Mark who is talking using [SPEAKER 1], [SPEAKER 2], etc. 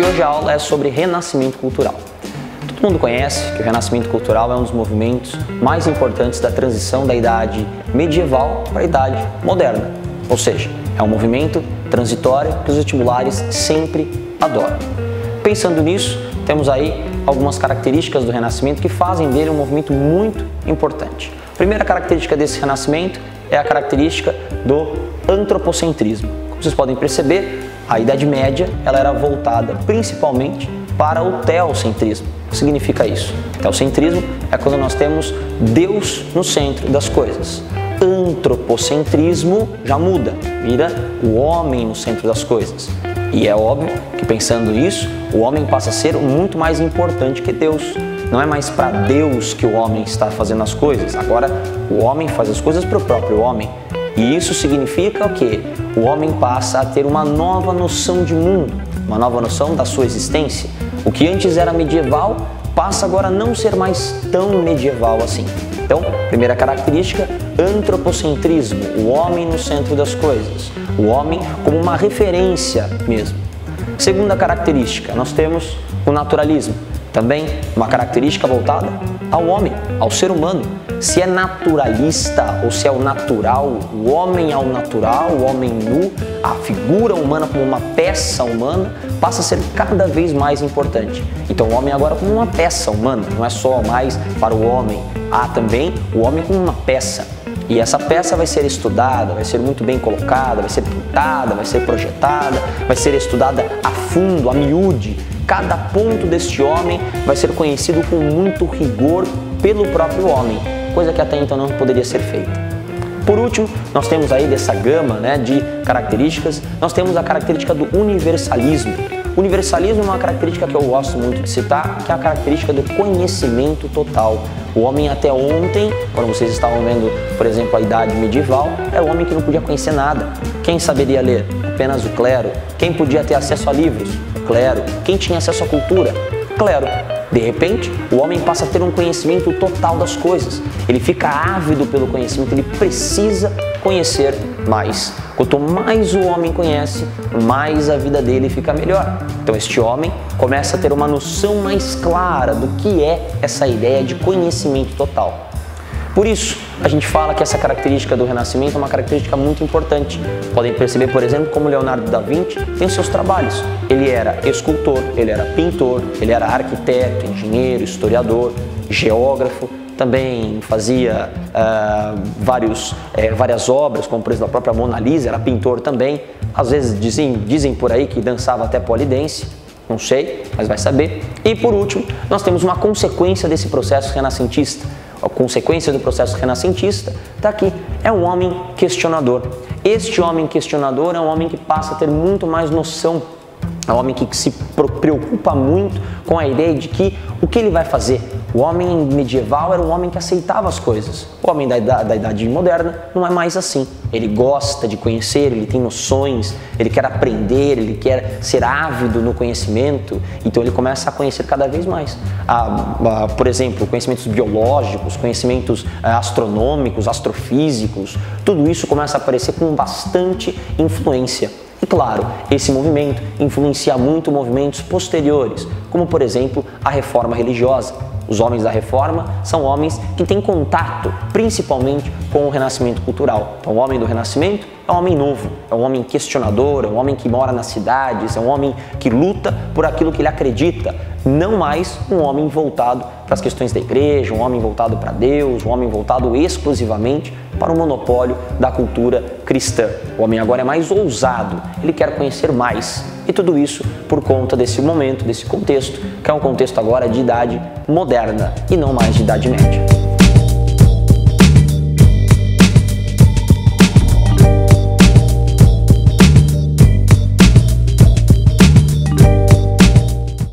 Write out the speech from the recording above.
[SPEAKER 1] E hoje a aula é sobre renascimento cultural. Todo mundo conhece que o renascimento cultural é um dos movimentos mais importantes da transição da idade medieval para a idade moderna. Ou seja, é um movimento transitório que os vestibulares sempre adoram. Pensando nisso, temos aí algumas características do renascimento que fazem dele um movimento muito importante. A primeira característica desse renascimento é a característica do antropocentrismo. Como vocês podem perceber, a Idade Média ela era voltada principalmente para o teocentrismo. O que significa isso? Teocentrismo é quando nós temos Deus no centro das coisas. Antropocentrismo já muda, vira o homem no centro das coisas. E é óbvio que, pensando nisso, o homem passa a ser muito mais importante que Deus. Não é mais para Deus que o homem está fazendo as coisas, agora o homem faz as coisas para o próprio homem. E isso significa o quê? O homem passa a ter uma nova noção de mundo, uma nova noção da sua existência. O que antes era medieval passa agora a não ser mais tão medieval assim. Então, primeira característica, antropocentrismo, o homem no centro das coisas, o homem como uma referência mesmo. Segunda característica, nós temos o naturalismo, também uma característica voltada ao homem, ao ser humano. Se é naturalista ou se é o natural, o homem ao natural, o homem nu, a figura humana como uma peça humana passa a ser cada vez mais importante. Então o homem agora como uma peça humana, não é só mais para o homem, há também o homem como uma peça. E essa peça vai ser estudada, vai ser muito bem colocada, vai ser pintada, vai ser projetada, vai ser estudada a fundo, a miúde. Cada ponto deste homem vai ser conhecido com muito rigor pelo próprio homem, coisa que até então não poderia ser feita. Por último, nós temos aí dessa gama de características, nós temos a característica do universalismo. O universalismo é uma característica que eu gosto muito de citar, que é a característica do conhecimento total. O homem até ontem, quando vocês estavam vendo, por exemplo, a idade medieval, era o homem que não podia conhecer nada. Quem saberia ler? Apenas o clero. Quem podia ter acesso a livros? O clero. Quem tinha acesso à cultura? O clero. De repente, o homem passa a ter um conhecimento total das coisas. Ele fica ávido pelo conhecimento, ele precisa conhecer mais. Quanto mais o homem conhece, mais a vida dele fica melhor. Então este homem começa a ter uma noção mais clara do que é essa ideia de conhecimento total. Por isso, a gente fala que essa característica do Renascimento é uma característica muito importante. Podem perceber, por exemplo, como Leonardo da Vinci tem os seus trabalhos. Ele era escultor, ele era pintor, ele era arquiteto, engenheiro, historiador, geógrafo. Também fazia várias obras, como por exemplo a própria Mona Lisa, era pintor também. Às vezes dizem por aí que dançava até polidense, não sei, mas vai saber. E por último, nós temos uma consequência desse processo renascentista. A consequência do processo renascentista está aqui, é um homem questionador. Este homem questionador é um homem que passa a ter muito mais noção, é um homem que se preocupa muito com a ideia de que o que ele vai fazer. O homem medieval era um homem que aceitava as coisas. O homem da idade moderna não é mais assim. Ele gosta de conhecer, ele tem noções, ele quer aprender, ele quer ser ávido no conhecimento. Então ele começa a conhecer cada vez mais. Por exemplo, conhecimentos biológicos, conhecimentos astronômicos, astrofísicos. Tudo isso começa a aparecer com bastante influência. E claro, esse movimento influencia muito movimentos posteriores, como por exemplo a reforma religiosa. Os homens da reforma são homens que têm contato principalmente com o renascimento cultural. Então o homem do renascimento é um homem novo, é um homem questionador, é um homem que mora nas cidades, é um homem que luta por aquilo que ele acredita, não mais um homem voltado para as questões da igreja, um homem voltado para Deus, um homem voltado exclusivamente para o monopólio da cultura cristã. O homem agora é mais ousado, ele quer conhecer mais. E tudo isso por conta desse momento, desse contexto, que é um contexto agora de idade moderna e não mais de idade média.